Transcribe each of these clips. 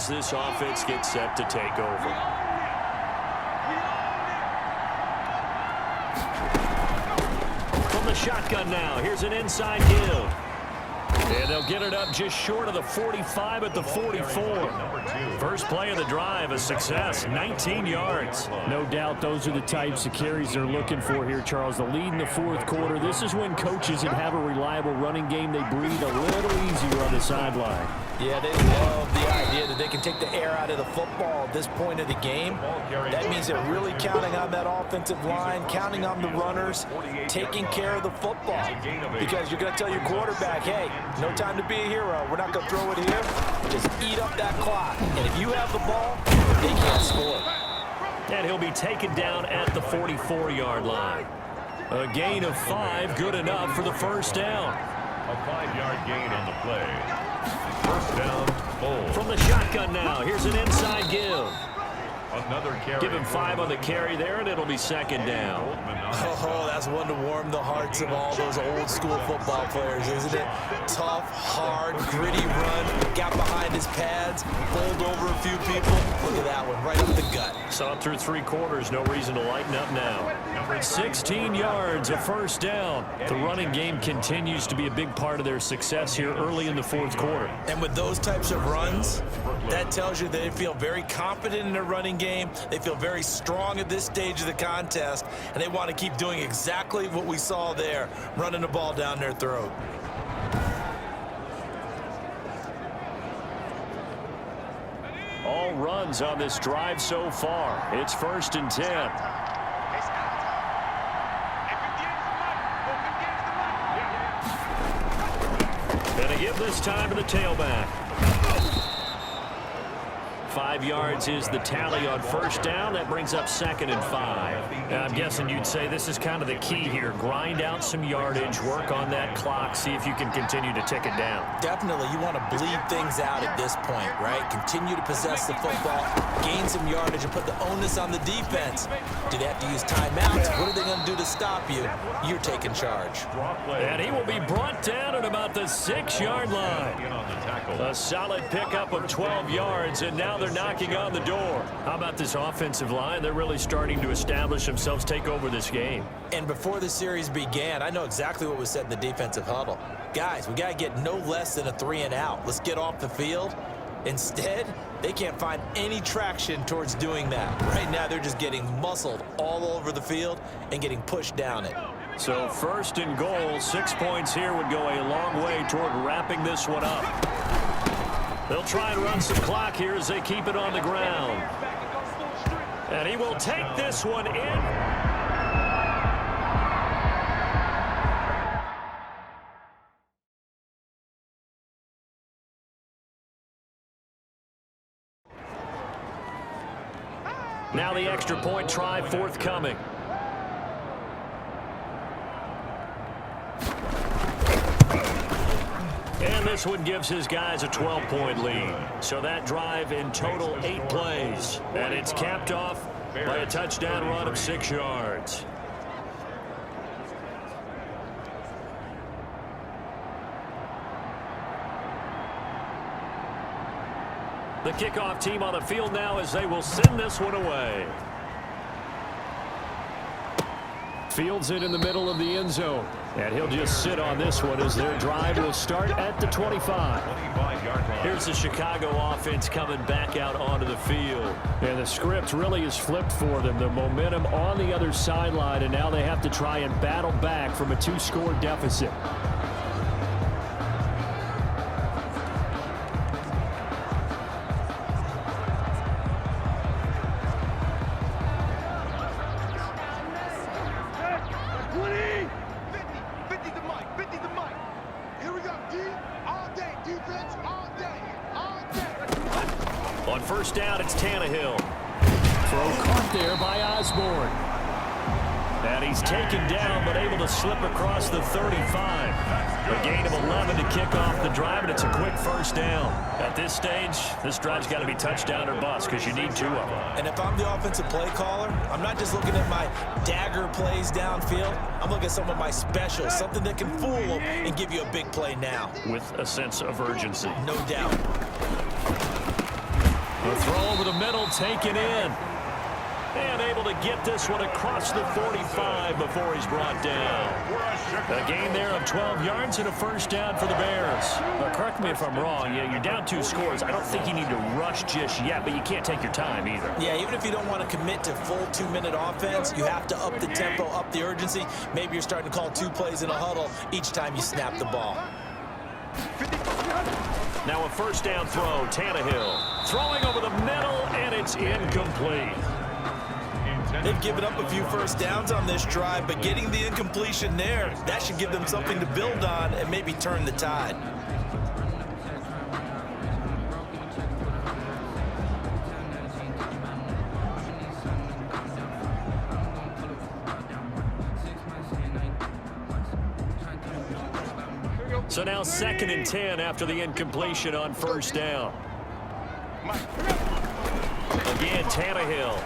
as this offense gets set to take over. From the shotgun now, here's an inside give. And they'll get it up just short of the 45 at the 44. First play of the drive, a success, 19 yards. No doubt those are the types of carries they're looking for here, Charles. The lead in the fourth quarter. This is when coaches that have a reliable running game, they breathe a little easier on the sideline. Yeah, they love the idea that they can take the air out of the football at this point of the game. That means they're really counting on that offensive line, counting on the runners, taking care of the football. Because you're going to tell your quarterback, hey, no time to be a hero. We're not going to throw it here. Just eat up that clock. And if you have the ball, they can't score. And he'll be taken down at the 44-yard line. A gain of 5, good enough for the first down. A 5-yard gain on the play. First down, Bull. From the shotgun now, here's an inside give. Another carry. Give him 5 on the carry there, and it'll be second down. Oh, that's one to warm the hearts of all those old school football players, isn't it? Tough, hard, gritty run, got behind his pads, bowled over a few people. Look at that one, right up the gut. Saw it through 3 quarters, no reason to lighten up now. 16 yards, a first down. The running game continues to be a big part of their success here early in the fourth quarter. And with those types of runs, that tells you they feel very confident in their running game. They feel very strong at this stage of the contest, and they want to keep doing exactly what we saw there, running the ball down their throat. All runs on this drive so far. It's 1st and 10. And a give this time to the tailback. 5 yards is the tally on first down. That brings up 2nd and 5. I'm guessing you'd say this is kind of the key here. Grind out some yardage, work on that clock, see if you can continue to tick it down. Definitely, you want to bleed things out at this point, right? Continue to possess the football, gain some yardage, and put the onus on the defense. Do they have to use timeouts? What are they going to do to stop you? You're taking charge. And he will be brought down at about the 6-yard line. A solid pickup of 12 yards, and now they're knocking on the door. How about this offensive line? They're really starting to establish themselves, take over this game. And before the series began, I know exactly what was said in the defensive huddle. Guys, we got to get no less than a 3 and out. Let's get off the field. Instead, they can't find any traction towards doing that. Right now, they're just getting muscled all over the field and getting pushed down it. So 1st and goal, 6 points here would go a long way toward wrapping this one up. They'll try and run some clock here as they keep it on the ground. And he will take this one in. Now the extra point try forthcoming. And this one gives his guys a 12-point lead. So that drive in total 8 plays. And it's capped off by a touchdown run of 6 yards. The kickoff team on the field now as they will send this one away. Fields it in the middle of the end zone. And he'll just sit on this one as their drive will start at the 25. Here's the Chicago offense coming back out onto the field. And the script really is flipped for them. The momentum on the other sideline, and now they have to try and battle back from a 2-score deficit. On first down, it's Tannehill. Throw caught there by Osborne. And he's taken down, but able to slip across the 35. A gain of 11 to kick off the drive, and it's a quick first down. At this stage, this drive's got to be touchdown or bust because you need 2 of them. And if I'm the offensive play caller, I'm not just looking at my dagger plays downfield. I'm looking at some of my specials, something that can fool them and give you a big play now. With a sense of urgency. No doubt. The throw over the middle taken in. And able to get this one across the 45 before he's brought down. A gain there of 12 yards and a first down for the Bears. Now, correct me if I'm wrong. Yeah, you're down 2 scores. I don't think you need to rush just yet, but you can't take your time either. Yeah, even if you don't want to commit to full 2-minute offense, you have to up the tempo, up the urgency. Maybe you're starting to call 2 plays in a huddle each time you snap the ball. Now a first down throw, Tannehill. Throwing over the middle, and it's incomplete. They've given up a few first downs on this drive, but getting the incompletion there, that should give them something to build on and maybe turn the tide. So now 2nd and 10 after the incompletion on first down. Again, Tannehill.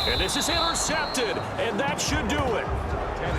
And this is intercepted, and that should do it.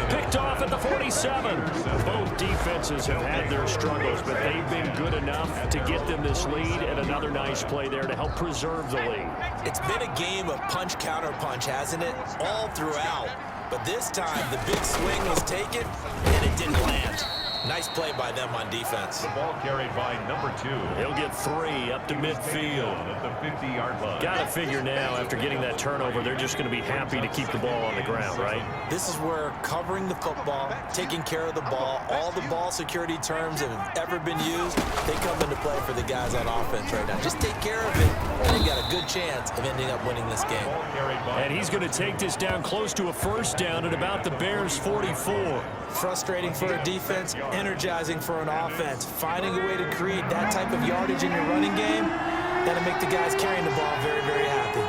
Picked off at the 47. Both defenses have had their struggles, but they've been good enough to get them this lead, and another nice play there to help preserve the lead. It's been a game of punch-counter-punch, hasn't it? All throughout. But this time, the big swing was taken, and it didn't land. Nice play by them on defense. The ball carried by number 2. He'll get 3 up to midfield. At the 50-yard line. Got to figure now, after getting that turnover, they're just going to be happy to keep the ball on the ground, right? This is where covering the football, taking care of the ball, all the ball security terms that have ever been used, they come into play for the guys on offense right now. Just take care of it, and you got a good chance of ending up winning this game. And he's going to take this down close to a first down at about the Bears' 44. Frustrating for a defense, energizing for an offense. Finding a way to create that type of yardage in your running game, that'll make the guys carrying the ball very, very happy.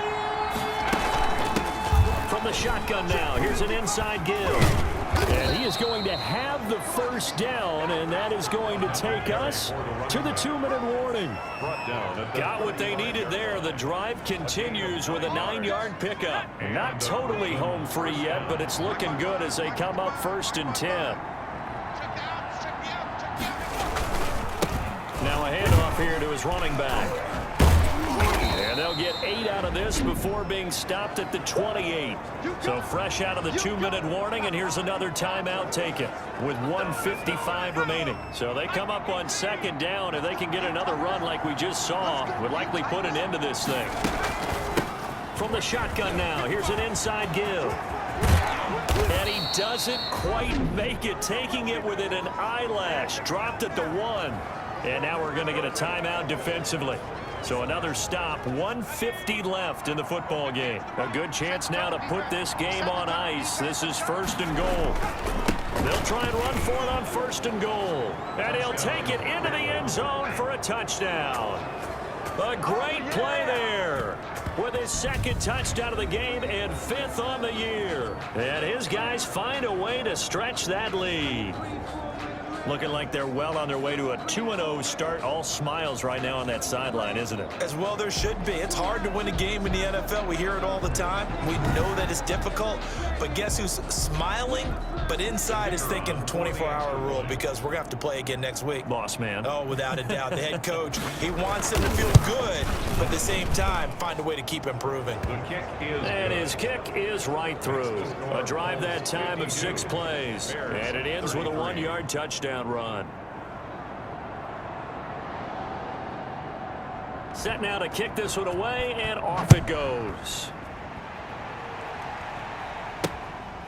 From the shotgun now, here's an inside give. And he is going to have the first down, and that is going to take us to the 2-minute warning. Got what they needed there. The drive continues with a 9-yard pickup. Not totally home free yet, but it's looking good as they come up 1st and 10. Now a handoff here to his running back. And they'll get 8 out of this before being stopped at the 28. So fresh out of the 2-minute warning, and here's another timeout taken with 1:55 remaining. So they come up on 2nd down. If they can get another run like we just saw, would likely put an end to this thing. From the shotgun now, here's an inside give. And he doesn't quite make it, taking it within an eyelash. Dropped at the 1. And now we're going to get a timeout defensively. So another stop, 1:50 left in the football game. A good chance now to put this game on ice. This is 1st and goal. They'll try and run for it on 1st and goal. And he'll take it into the end zone for a touchdown. A great play there with his 2nd touchdown of the game and 5th on the year. And his guys find a way to stretch that lead. Looking like they're well on their way to a 2-0 start. All smiles right now on that sideline, isn't it? As well there should be. It's hard to win a game in the NFL. We hear it all the time. We know that it's difficult. But guess who's smiling? But inside is thinking 24-hour rule, because we're going to have to play again next week. Boss man. Oh, without a doubt. The head coach, he wants them to feel good, but at the same time, find a way to keep improving. The kick is And his kick is right through. A drive that time of 6 plays. And it ends with a 1-yard touchdown run. Set now to kick this one away, and off it goes.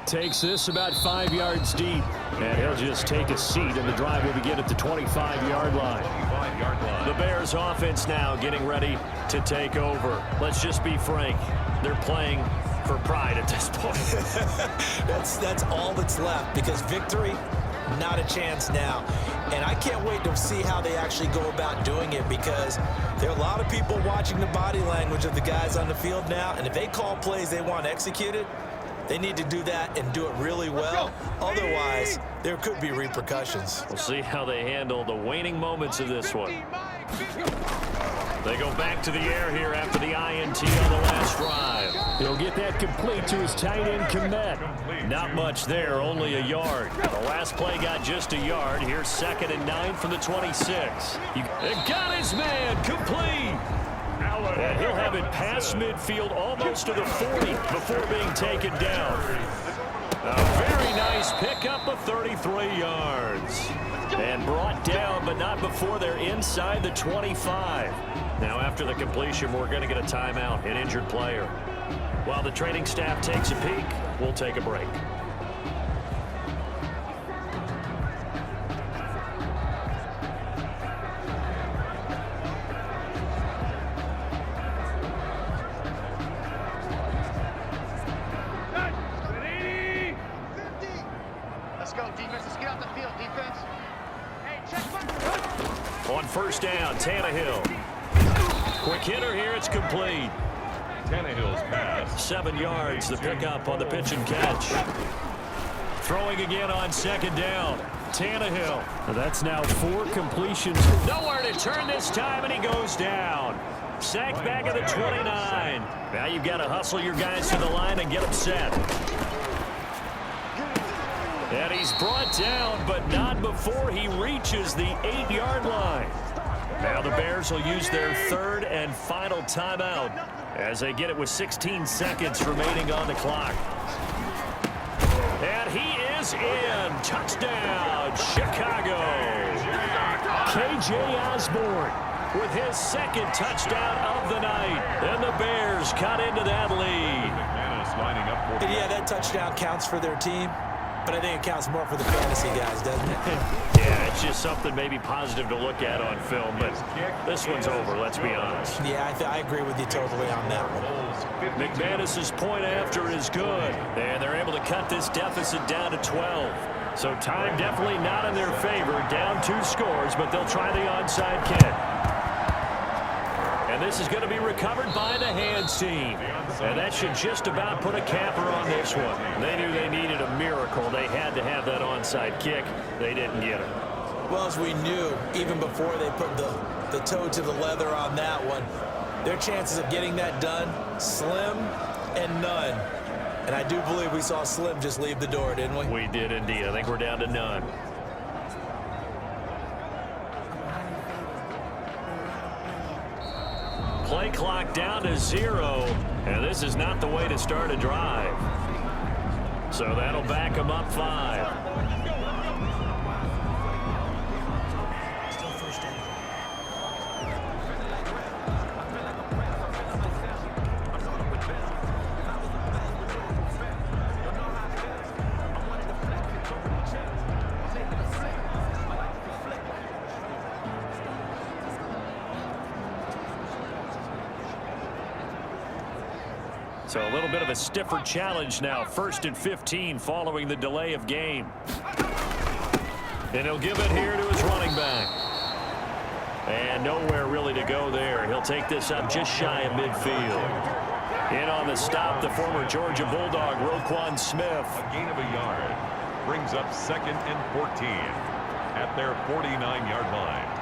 Takes this about 5 yards deep, and he'll just take a seat, and the drive will begin at the 25-yard line. The Bears offense now getting ready to take over. Let's just be frank. They're playing for pride at this point. That's all that's left, because victory, not a chance now. And I can't wait to see how they actually go about doing it, because there are a lot of people watching the body language of the guys on the field now, and if they call plays they want executed, they need to do that and do it really well. Otherwise, there could be repercussions. We'll see how they handle the waning moments of this one. They go back to the air here after the INT on the last drive. He'll get that complete to his tight end, Komet. Not much there, only a yard. The last play got just a yard. Here's 2nd and 9 from the 26. It got his man complete. it past midfield, almost to the 40 before being taken down. A very nice pickup of 33 yards. And brought down, but not before they're inside the 25. Now, after the completion, we're going to get a timeout, an injured player. While the training staff takes a peek, we'll take a break. On first down, Tannehill. Quick hitter here, it's complete. Tannehill's pass. 7 yards, the pickup on the pitch and catch. Throwing again on second down. Tannehill. That's now 4 completions. Nowhere to turn this time, and he goes down. Sacked back at the 29. Now you've got to hustle your guys to the line and get them set. And he's brought down, but not before he reaches the 8-yard line. Now the Bears will use their 3rd and final timeout as they get it with 16 seconds remaining on the clock. And he is in. Touchdown, Chicago. K.J. Osborne with his 2nd touchdown of the night. And the Bears cut into that lead. McManus lining up for Yeah, that touchdown counts for their team, but I think it counts more for the fantasy guys, doesn't it? Yeah, it's just something maybe positive to look at on film, but this one's over, let's be honest. Yeah, I agree with you totally on that one. McManus's point after is good, and they're able to cut this deficit down to 12. So time definitely not in their favor, down 2 scores, but they'll try the onside kick. And this is going to be recovered by the hands team. And that should just about put a capper on this one. They knew they needed a miracle. They had to have that onside kick. They didn't get it. Well, as we knew, even before they put the toe to the leather on that one, their chances of getting that done, slim and none. And I do believe we saw Slim just leave the door, didn't we? We did indeed. I think we're down to none. Play clock down to 0, and this is not the way to start a drive. So that'll back them up 5. So a little bit of a stiffer challenge now. 1st and 15 following the delay of game. And he'll give it here to his running back. And nowhere really to go there. He'll take this up just shy of midfield. In on the stop, the former Georgia Bulldog, Roquan Smith. a gain of a yard. Brings up 2nd and 14 at their 49-yard line.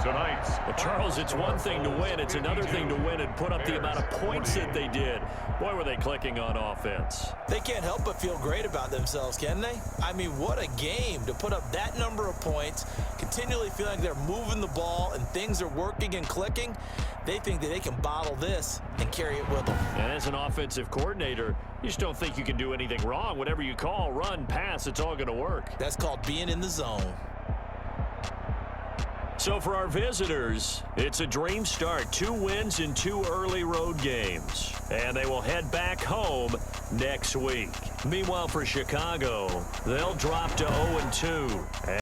Tonight's Well, Charles, it's one thing to win. It's another thing to win and put up the amount of points that they did. Boy, were they clicking on offense. They can't help but feel great about themselves, can they? I mean, what a game to put up that number of points, continually feeling like they're moving the ball and things are working and clicking. They think that they can bottle this and carry it with them. And as an offensive coordinator, you just don't think you can do anything wrong. Whatever you call, run, pass, it's all going to work. That's called being in the zone. So for our visitors, it's a dream start. 2 wins in 2 early road games. And they will head back home next week. Meanwhile, for Chicago, they'll drop to 0-2.